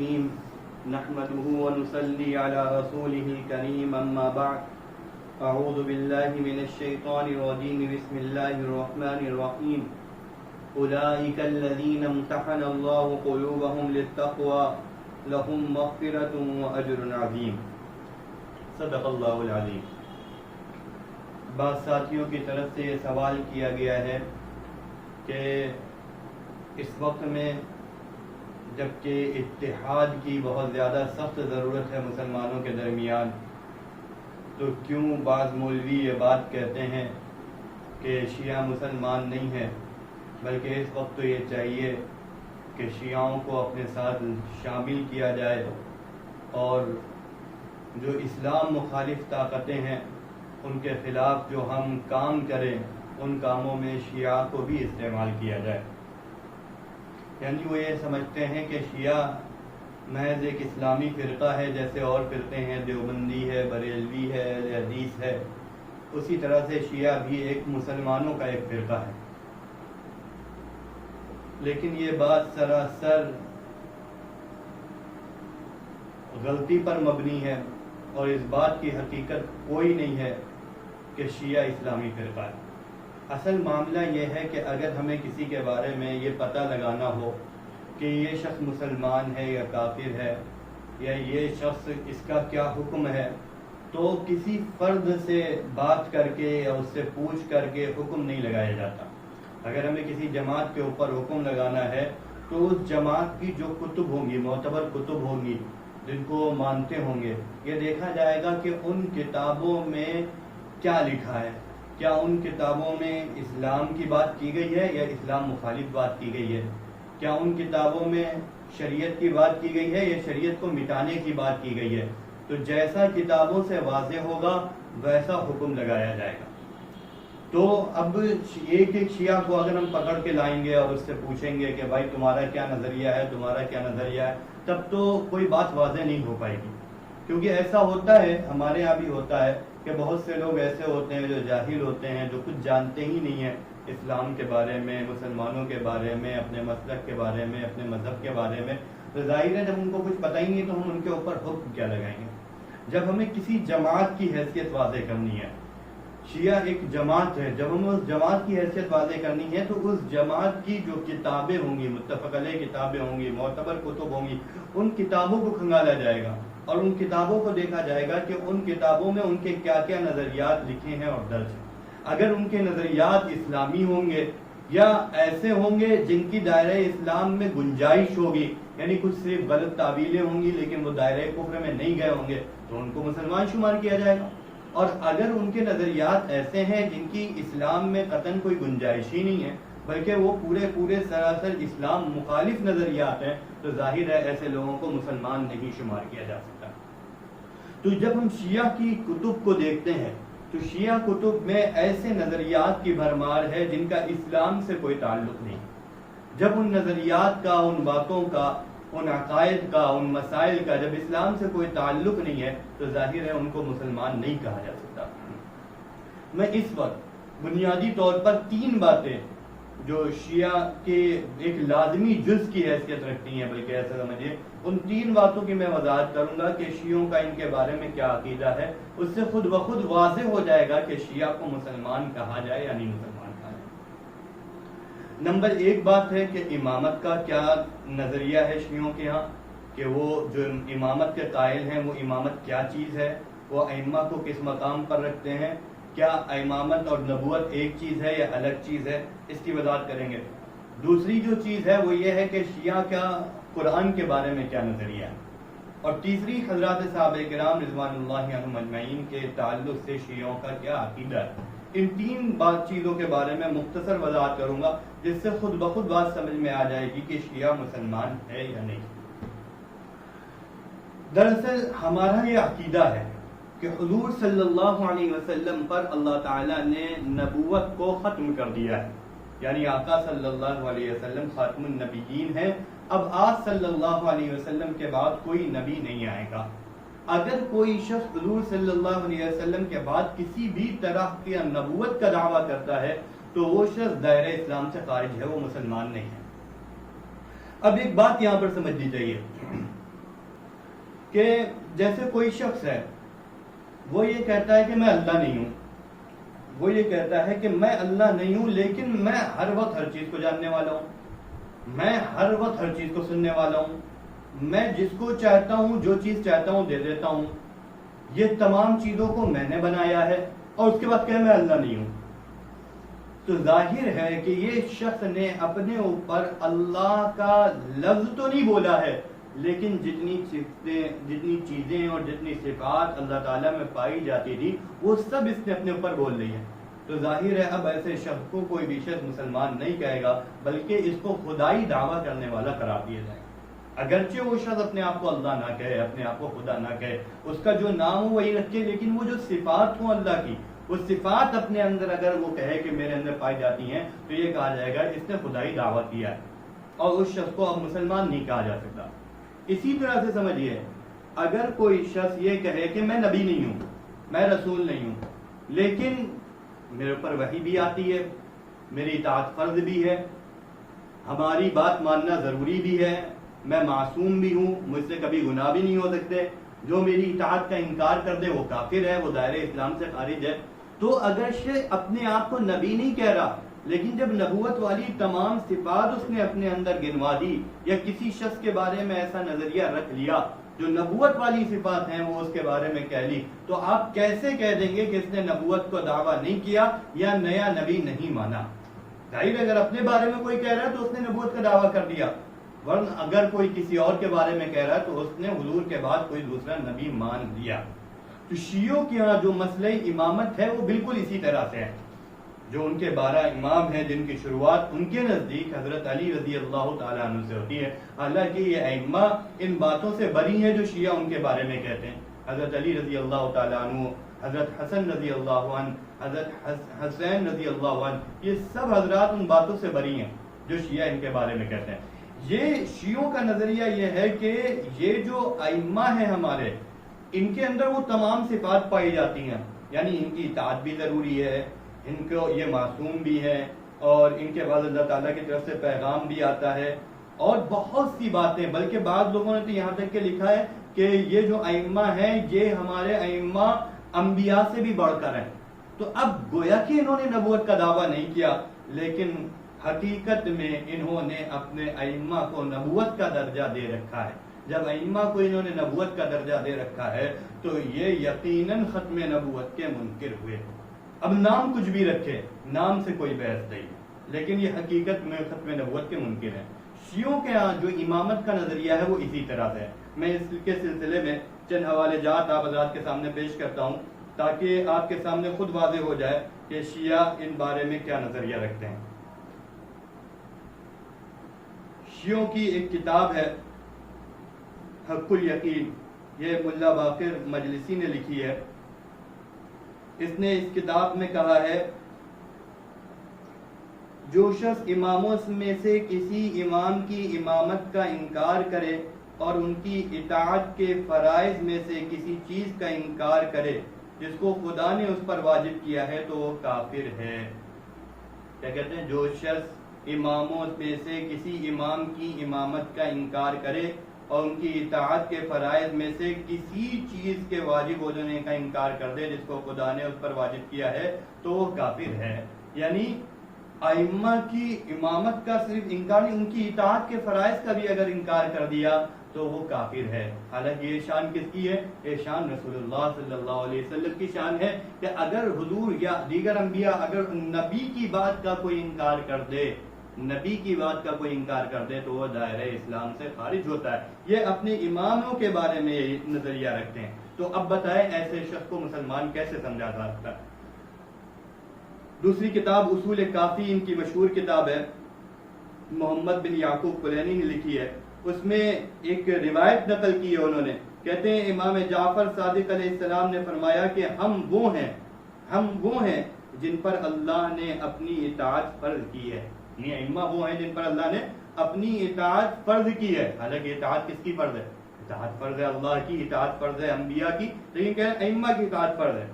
الرحيم نحمده ونصلي على رسوله الكريم أما بعد أعوذ بالله من الشيطان الرجيم بسم الله الرحمن الرحيم أولئك الذين امتحن الله قلوبهم للتقوى لهم مغفرة وأجر عظيم صدق اللہ العظیم۔ بعض ساتھیوں کی طرف سے یہ سوال کیا گیا ہے کہ اس وقت میں جبکہ اتحاد کی بہت زیادہ سخت ضرورت ہے مسلمانوں کے درمیان، تو کیوں بعض مولوی یہ بات کہتے ہیں کہ شیعہ مسلمان نہیں ہیں، بلکہ اس وقت تو یہ چاہیے کہ شیعوں کو اپنے ساتھ شامل کیا جائے اور جو اسلام مخالف طاقتیں ہیں ان کے خلاف جو ہم کام کریں ان کاموں میں شیعہ کو بھی استعمال کیا جائے۔ یعنی وہ یہ سمجھتے ہیں کہ شیعہ محض ایک اسلامی فرقہ ہے، جیسے اور فرقے ہیں، دیوبندی ہے، بریلوی ہے، اہل حدیث ہے، اسی طرح سے شیعہ بھی ایک مسلمانوں کا ایک فرقہ ہے۔ لیکن یہ بات سراسر غلطی پر مبنی ہے اور اس بات کی حقیقت کوئی نہیں ہے کہ شیعہ اسلامی فرقہ ہے۔ اصل معاملہ یہ ہے کہ اگر ہمیں کسی کے بارے میں یہ پتہ لگانا ہو کہ یہ شخص مسلمان ہے یا کافر ہے یا یہ شخص اس کا کیا حکم ہے، تو کسی فرد سے بات کر کے یا اس سے پوچھ کر کے حکم نہیں لگایا جاتا۔ اگر ہمیں کسی جماعت کے اوپر حکم لگانا ہے تو اس جماعت کی جو کتب ہوں گی، معتبر کتب ہوں گی جن کو مانتے ہوں گے، یہ دیکھا جائے گا کہ ان کتابوں میں کیا لکھا ہے، کیا ان کتابوں میں اسلام کی بات کی گئی ہے یا اسلام مخالف بات کی گئی ہے، کیا ان کتابوں میں شریعت کی بات کی گئی ہے یا شریعت کو مٹانے کی بات کی گئی ہے۔ تو جیسا کتابوں سے واضح ہوگا ویسا حکم لگایا جائے گا۔ تو اب ایک ایک شیعہ کو اگر ہم پکڑ کے لائیں گے اور اس سے پوچھیں گے کہ بھائی تمہارا کیا نظریہ ہے، تمہارا کیا نظریہ ہے، تب تو کوئی بات واضح نہیں ہو پائے گی۔ کیونکہ ایسا ہوتا ہے، ہمارے یہاں بھی ہوتا ہے کہ بہت سے لوگ ایسے ہوتے ہیں جو جاہل ہوتے ہیں، جو کچھ جانتے ہی نہیں ہیں اسلام کے بارے میں، مسلمانوں کے بارے میں، اپنے مسلک کے بارے میں، اپنے مذہب کے بارے میں۔ تو ظاہر ہے جب ان کو کچھ پتہ ہی نہیں تو ہم ان کے اوپر حکم کیا لگائیں گے۔ جب ہمیں کسی جماعت کی حیثیت واضح کرنی ہے، شیعہ ایک جماعت ہے، جب ہمیں اس جماعت کی حیثیت واضح کرنی ہے تو اس جماعت کی جو کتابیں ہوں گی، متفق علیہ کتابیں ہوں گی، معتبر کتب ہوں گی، ان کتابوں کو کھنگالا جائے گا اور ان کتابوں کو دیکھا جائے گا کہ ان کتابوں میں ان کے کیا کیا نظریات لکھے ہیں اور درج ہیں۔ اگر ان کے نظریات اسلامی ہوں گے یا ایسے ہوں گے جن کی دائرہ اسلام میں گنجائش ہوگی، یعنی کچھ صرف غلط تعویلیں ہوں گی لیکن وہ دائرہ کفر میں نہیں گئے ہوں گے، تو ان کو مسلمان شمار کیا جائے گا۔ اور اگر ان کے نظریات ایسے ہیں جن کی اسلام میں قطعاً کوئی گنجائش ہی نہیں ہے بلکہ وہ پورے سراسر اسلام مخالف نظریات ہیں، تو ظاہر ہے ایسے لوگوں کو مسلمان نہیں شمار کیا جا سکتا۔ تو جب ہم شیعہ کی کتب کو دیکھتے ہیں تو شیعہ کتب میں ایسے نظریات کی بھرمار ہے جن کا اسلام سے کوئی تعلق نہیں۔ جب ان نظریات کا، ان باتوں کا، ان عقائد کا، ان مسائل کا جب اسلام سے کوئی تعلق نہیں ہے تو ظاہر ہے ان کو مسلمان نہیں کہا جا سکتا۔ میں اس وقت بنیادی طور پر 3 باتیں جو شیعہ کے ایک لازمی جز کی حیثیت رکھتی ہیں، بلکہ ایسا سمجھیے ان 3 باتوں کی میں وضاحت کروں گا کہ شیعوں کا ان کے بارے میں کیا عقیدہ ہے۔ اس سے خود بخود واضح ہو جائے گا کہ شیعہ کو مسلمان کہا جائے یا نہیں مسلمان کہا جائے۔ نمبر 1 بات ہے کہ امامت کا کیا نظریہ ہے شیعوں کے ہاں، کہ وہ جو امامت کے قائل ہیں وہ امامت کیا چیز ہے، وہ ائمہ کو کس مقام پر رکھتے ہیں، کیا امامت اور نبوت ایک چیز ہے یا الگ چیز ہے، اس کی وضاحت کریں گے۔ دوسری جو چیز ہے وہ یہ ہے کہ شیعہ کا قرآن کے بارے میں کیا نظریہ ہے، اور تیسری حضرات صحابہ کرام رضوان اللہ عنہم اجمعین کے تعلق سے شیعوں کا کیا عقیدہ ہے۔ ان 3 چیزوں کے بارے میں مختصر وضاحت کروں گا جس سے خود بخود بات سمجھ میں آ جائے گی کہ شیعہ مسلمان ہے یا نہیں۔ دراصل ہمارا یہ عقیدہ ہے کہ حضور صلی اللہ علیہ وسلم پر اللہ تعالیٰ نے نبوت کو ختم کر دیا ہے، یعنی آقا صلی اللہ علیہ وسلم خاتم النبیین ہیں۔ اب آپ صلی اللہ علیہ وسلم کے بعد کوئی نبی نہیں آئے گا۔ اگر کوئی شخص حضور صلی اللہ علیہ وسلم کے بعد کسی بھی طرح کی نبوت کا دعویٰ کرتا ہے تو وہ شخص دائرہ اسلام سے خارج ہے، وہ مسلمان نہیں ہے۔ اب ایک بات یہاں پر سمجھنی چاہیے کہ جیسے کوئی شخص ہے وہ یہ کہتا ہے کہ میں اللہ نہیں ہوں، وہ یہ کہتا ہے کہ میں اللہ نہیں ہوں لیکن میں ہر وقت ہر چیز کو جاننے والا ہوں، میں ہر وقت ہر چیز کو سننے والا ہوں، میں جس کو چاہتا ہوں جو چیز چاہتا ہوں دے دیتا ہوں، یہ تمام چیزوں کو میں نے بنایا ہے، اور اس کے بعد کہ میں اللہ نہیں ہوں. تو ظاہر ہے کہ یہ شخص نے اپنے اوپر اللہ کا لفظ تو نہیں بولا ہے، لیکن جتنی چیزیں اور جتنی صفات اللہ تعالیٰ میں پائی جاتی تھی وہ سب اس نے اپنے اوپر بول لی ہے. تو ظاہر ہے اب ایسے شخص کو کوئی بھی شخص مسلمان نہیں کہے گا، بلکہ اس کو خدائی دعویٰ کرنے والا قرار دیا جائے. اگرچہ وہ شخص اپنے آپ کو اللہ نہ کہے، اپنے آپ کو خدا نہ کہے، اس کا جو نام ہو وہی رکھے، لیکن وہ جو صفات ہوں اللہ کی، وہ صفات اپنے اندر اگر وہ کہے کہ میرے اندر پائی جاتی ہیں تو یہ کہا جائے گا اس نے خدائی دعویٰ کیا ہے، اور اس شخص کو اب مسلمان نہیں کہا جا سکتا. اسی طرح سے سمجھیے، اگر کوئی شخص یہ کہے کہ میں نبی نہیں ہوں، میں رسول نہیں ہوں، لیکن میرے اوپر وحی بھی آتی ہے، میری اطاعت فرض بھی ہے، ہماری بات ماننا ضروری بھی ہے، میں معصوم بھی ہوں، مجھ سے کبھی گناہ بھی نہیں ہو سکتے، جو میری اطاعت کا انکار کر دے وہ کافر ہے، وہ دائرہ اسلام سے خارج ہے. تو اگر شخص اپنے آپ کو نبی نہیں کہہ رہا، لیکن جب نبوت والی تمام صفات اس نے اپنے اندر گنوا دی، یا کسی شخص کے بارے میں ایسا نظریہ رکھ لیا جو نبوت والی صفات ہیں وہ اس کے بارے میں کہہ لی، تو آپ کیسے کہہ دیں گے کہ اس نے نبوت کو دعویٰ نہیں کیا یا نیا نبی نہیں مانا؟ ظاہر اگر اپنے بارے میں کوئی کہہ رہا ہے تو اس نے نبوت کا دعویٰ کر دیا، ورنہ اگر کوئی کسی اور کے بارے میں کہہ رہا ہے تو اس نے حضور کے بعد کوئی دوسرا نبی مان لیا. تو شیعوں کے ہاں جو مسئلہ امامت ہے وہ بالکل اسی طرح سے ہے. جو ان کے 12 امام ہیں جن کی شروعات ان کے نزدیک حضرت علی رضی اللہ تعالیٰ عنہ سے ہوتی ہے، حالانکہ یہ ائمہ ان باتوں سے بری ہیں جو شیعہ ان کے بارے میں کہتے ہیں. حضرت علی رضی اللہ تعالیٰ عنہ، حضرت حسن رضی اللہ عنہ، حضرت حسین رضی اللہ عنہ، یہ سب حضرات ان باتوں سے بری ہیں جو شیعہ ان کے بارے میں کہتے ہیں. یہ شیعوں کا نظریہ یہ ہے کہ یہ جو ائمہ ہیں ہمارے، ان کے اندر وہ تمام صفات پائی جاتی ہیں، یعنی ان کی اطاعت بھی ضروری ہے، ان کو یہ معصوم بھی ہے، اور ان کے بعد اللہ تعالیٰ کی طرف سے پیغام بھی آتا ہے، اور بہت سی باتیں. بلکہ بعض لوگوں نے تو یہاں تک کہ لکھا ہے کہ یہ جو ائمہ ہیں یہ ہمارے ائمہ انبیاء سے بھی بڑھ کر ہیں. تو اب گویا کہ انہوں نے نبوت کا دعویٰ نہیں کیا، لیکن حقیقت میں انہوں نے اپنے ائمہ کو نبوت کا درجہ دے رکھا ہے. جب ائمہ کو انہوں نے نبوت کا درجہ دے رکھا ہے تو یہ یقیناً ختم نبوت کے منکر ہوئے. اب نام کچھ بھی رکھے، نام سے کوئی بحث نہیں، لیکن یہ حقیقت میں ختم نبوت کے منکر ہیں. شیعوں کے ہاں جو امامت کا نظریہ ہے وہ اسی طرح سے ہے. میں اس کے سلسلے میں چند حوالے جات آپ حضرات کے سامنے پیش کرتا ہوں تاکہ آپ کے سامنے خود واضح ہو جائے کہ شیعہ ان بارے میں کیا نظریہ رکھتے ہیں. شیعوں کی ایک کتاب ہے حق الیقین، یہ ملا باقر مجلسی نے لکھی ہے. اس نے اس کتاب میں کہا ہے جو شخص اماموں میں سے کسی امام کی امامت کا انکار کرے اور ان کی اطاعت کے فرائض میں سے کسی چیز کا انکار کرے جس کو خدا نے اس پر واجب کیا ہے تو وہ کافر ہے. کیا کہتے ہیں؟ جو شخص اماموں میں سے کسی امام کی امامت کا انکار کرے اور ان کی اطاعت کے فرائض میں سے کسی چیز کے واجب ہو جانے کا انکار کر دے جس کو خدا نے اس پر واجب کیا ہے تو وہ کافر ہے. یعنی ائمہ کی امامت کا صرف انکار نہیں، ان کی اطاعت کے فرائض کا بھی اگر انکار کر دیا تو وہ کافر ہے. حالانکہ یہ شان کس کی ہے؟ یہ شان رسول اللہ صلی اللہ علیہ وسلم کی شان ہے کہ اگر حضور یا دیگر انبیاء اگر نبی کی بات کا کوئی انکار کر دے، نبی کی بات کا کوئی انکار کر دے تو وہ دائرہ اسلام سے خارج ہوتا ہے. یہ اپنے اماموں کے بارے میں یہ نظریہ رکھتے ہیں. تو اب بتائیں ایسے شخص کو مسلمان کیسے سمجھا جا سکتا ہے؟ دوسری کتاب اصول کافی ان کی مشہور کتاب ہے، محمد بن یعقوب کلینی نے لکھی ہے. اس میں ایک روایت نقل کی ہے انہوں نے، کہتے ہیں امام جعفر صادق علیہ السلام نے فرمایا کہ ہم وہ ہیں جن پر اللہ نے اپنی اطاعت فرض کی ہے. یہ ائمہ وہ ہیں جن پر اللہ نے اپنی اطاعت فرض کی ہے. حالانکہ اطاعت کس کی فرض ہے؟ اطاعت فرض ہے اللہ کی، اطاعت فرض ہے انبیاء کی، لیکن کہ ائمہ کی اطاعت فرض ہے.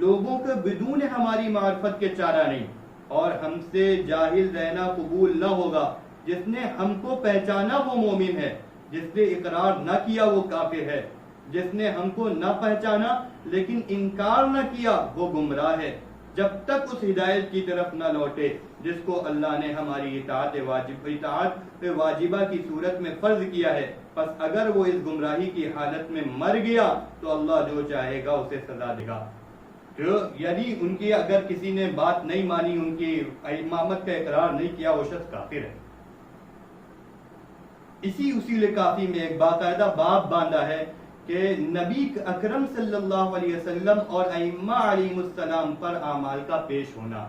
لوگوں کے بدون ہماری معرفت کے چارہ نہیں، اور ہم سے جاہل رہنا قبول نہ ہوگا. جس نے ہم کو پہچانا وہ مومن ہے، جس نے اقرار نہ کیا وہ کافر ہے. جس نے ہم کو نہ پہچانا لیکن انکار نہ کیا وہ گمراہ ہے جب تک اس ہدایت کی طرف نہ لوٹے جس کو اللہ نے ہماری اطاعت واجبہ کی صورت میں فرض کیا ہے. پس اگر وہ اس گمراہی کی حالت میں مر گیا تو اللہ جو چاہے گا اسے سزا دے گا. یعنی ان کی اگر کسی نے بات نہیں مانی، ان کی امامت کا اقرار نہیں کیا، وہ شخص کافر ہے. اسی اصول کافی میں ایک باقاعدہ باب باندھا ہے کہ نبی اکرم صلی اللہ علیہ وسلم اور ائمہ علیہ السلام پر اعمال کا پیش ہونا.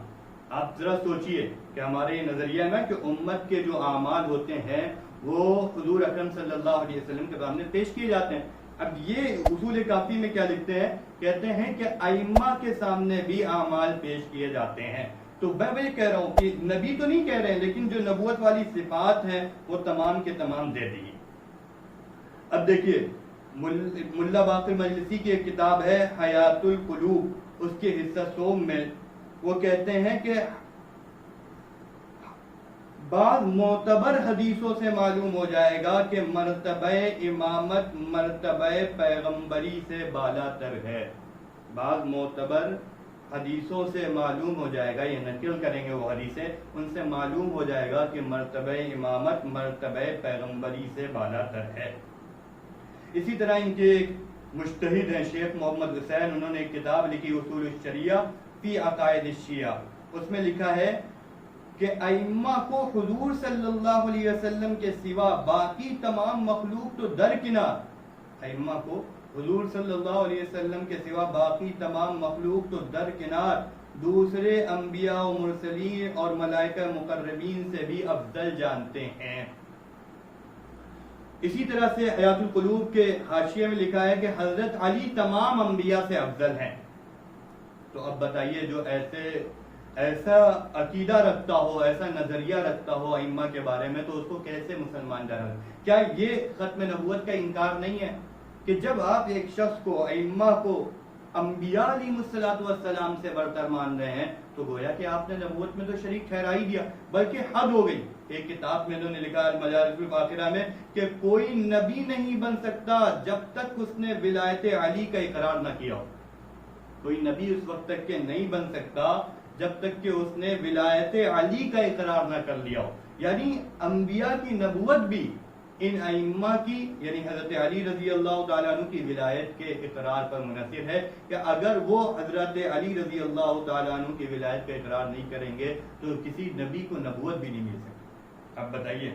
آپ ذرا سوچئے کہ ہمارے یہ نظریہ ہے کہ امت کے جو اعمال ہوتے ہیں وہ حضور اکرم صلی اللہ علیہ وسلم کے سامنے پیش کیے جاتے ہیں. اب یہ اصول کافی میں کیا لکھتے ہیں؟ کہتے ہیں کہ ائمہ کے سامنے بھی اعمال پیش کیے جاتے ہیں. تو میں یہ کہہ رہا ہوں کہ نبی تو نہیں کہہ رہے ہیں، لیکن جو نبوت والی صفات ہیں وہ تمام کے تمام دے دی. اب دیکھیے ملا باقر مجلسی کی ایک کتاب ہے حیات القلوب، اس کے حصہ سوم میں وہ کہتے ہیں کہ بعض معتبر حدیثوں سے معلوم ہو جائے گا کہ مرتبہ امامت مرتبہ پیغمبری سے بالا تر ہے. بعض معتبر حدیثوں سے معلوم ہو جائے گا، یہ نقل کریں گے وہ حدیثیں، ان سے معلوم ہو جائے گا کہ مرتبہ امامت مرتبہ پیغمبری سے بالا تر ہے. اسی طرح ان کے ایک مجتہد ہیں شیخ محمد حسین، انہوں نے ایک کتاب لکھی اصول الشریعہ فی عقائد الشیعہ. اس میں لکھا ہے کہ ائمہ کو حضور صلی اللہ علیہ وسلم کے سوا باقی تمام مخلوق تو درکنار، ائمہ کو حضور صلی اللہ علیہ وسلم کے سوا باقی تمام مخلوق تو درکنار دوسرے انبیاء و مرسلین اور ملائکہ مقربین سے بھی افضل جانتے ہیں. اسی طرح سے حیات القلوب کے حاشیے میں لکھا ہے کہ حضرت علی تمام انبیاء سے افضل ہیں. تو اب بتائیے جو ایسا عقیدہ رکھتا ہو، ایسا نظریہ رکھتا ہو ائمہ کے بارے میں، تو اس کو کیسے مسلمان جانا؟ کیا یہ ختم نبوت کا انکار نہیں ہے کہ جب آپ ایک شخص کو ائمہ کو انبیاء علیہ السلام سے برتر مان رہے ہیں تو گویا کہ آپ نے نبوت میں تو شریک ٹھہرا ہی دیا، بلکہ حد ہو گئی. ایک کتاب میں انہوں نے لکھا المجالس الفاخرہ میں کہ کوئی نبی نہیں بن سکتا جب تک اس نے ولایت علی کا اقرار نہ کیا ہو. کوئی نبی اس وقت تک کہ نہیں بن سکتا جب تک کہ اس نے ولایت علی کا اقرار نہ کر لیا ہو. یعنی انبیاء کی نبوت بھی ان ائمہ کی یعنی حضرت علی رضی اللہ تعالیٰ عنہ کی ولایت کے اقرار پر منحصر ہے کہ اگر وہ حضرت علی رضی اللہ تعالیٰ عنہ کی ولایت کا اقرار نہیں کریں گے تو کسی نبی کو نبوت بھی نہیں مل سکتی. اب بتائیے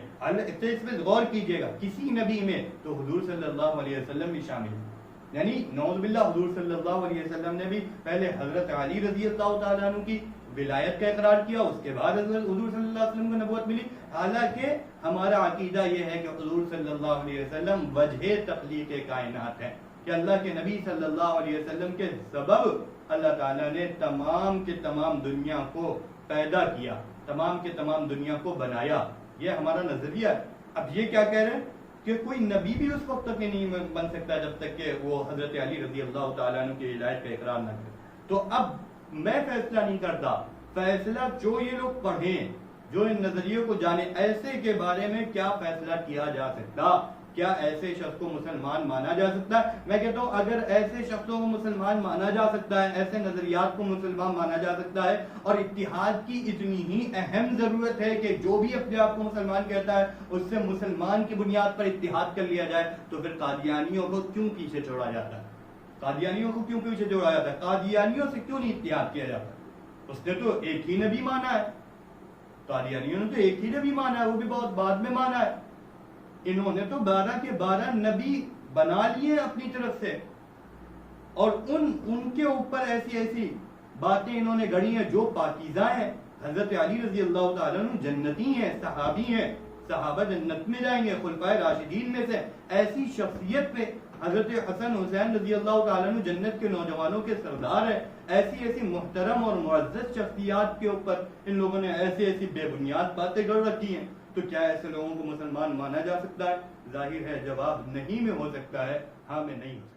اس پہ غور کیجئے گا، کسی نبی میں تو حضور صلی اللہ علیہ وسلم بھی شامل ہے. یعنی نعوذ باللہ حضور صلی اللہ علیہ وسلم نے بھی پہلے حضرت علی رضی اللہ تعالیٰ عنہ کی ولایت کا اقرار کیا، اس کے بعد حضور صلی اللہ علیہ وسلم کو نبوت ملی. حالانکہ ہمارا عقیدہ یہ ہے کہ حضور صلی اللہ علیہ وسلم وجہ تخلیق کائنات ہے، کہ اللہ کے نبی صلی اللہ علیہ وسلم کے سبب اللہ تعالیٰ نے تمام کے تمام دنیا کو پیدا کیا، تمام کے تمام دنیا کو بنایا. یہ ہمارا نظریہ ہے. اب یہ کیا کہہ رہے ہیں کہ کوئی نبی بھی اس وقت تک نہیں بن سکتا جب تک کہ وہ حضرت علی رضی اللہ تعالیٰ عنہ کی ولایت کا اقرار نہ کرے. تو اب میں فیصلہ نہیں کرتا، فیصلہ جو یہ لوگ پڑھیں، جو ان نظریوں کو جانے، ایسے کے بارے میں کیا فیصلہ کیا جا سکتا؟ کیا ایسے شخص کو مسلمان مانا جا سکتا ہے؟ میں کہتا ہوں اگر ایسے شخصوں کو مسلمان مانا جا سکتا ہے، ایسے نظریات کو مسلمان مانا جا سکتا ہے، اور اتحاد کی اتنی ہی اہم ضرورت ہے کہ جو بھی اپنے آپ کو مسلمان کہتا ہے اس سے مسلمان کی بنیاد پر اتحاد کر لیا جائے، تو پھر قادیانیوں کو کیوں پیچھے چھوڑا جاتا ہے؟ قادیانیوں کو کیوں پیچھے چھوڑا جاتا ہے؟ قادیانیوں سے کیوں نہیں اتحاد کیا جاتا؟ اس نے تو ایک ہی نبی مانا ہے، قادیانیوں نے تو ایک ہی نبی مانا ہے، وہ بھی بہت بعد میں مانا ہے. انہوں نے تو 12 کے 12 نبی بنا لیے اپنی طرف سے، اور ان کے اوپر ایسی ایسی باتیں انہوں نے گڑھی ہیں جو پاکیزہ ہیں. حضرت علی رضی اللہ تعالیٰ عنہ جنتی ہیں، صحابی ہیں، صحابہ جنت میں جائیں گے، خلفائے راشدین میں سے. ایسی شخصیت پہ حضرت حسن حسین رضی اللہ تعالیٰ عنہ جنت کے نوجوانوں کے سردار ہیں. ایسی محترم اور معزز شخصیات کے اوپر ان لوگوں نے ایسی بے بنیاد باتیں گڑھ رکھی ہیں. تو کیا ایسے لوگوں کو مسلمان مانا جا سکتا ہے؟ ظاہر ہے جواب نہیں میں ہو سکتا ہے، ہاں میں نہیں ہو سکتا.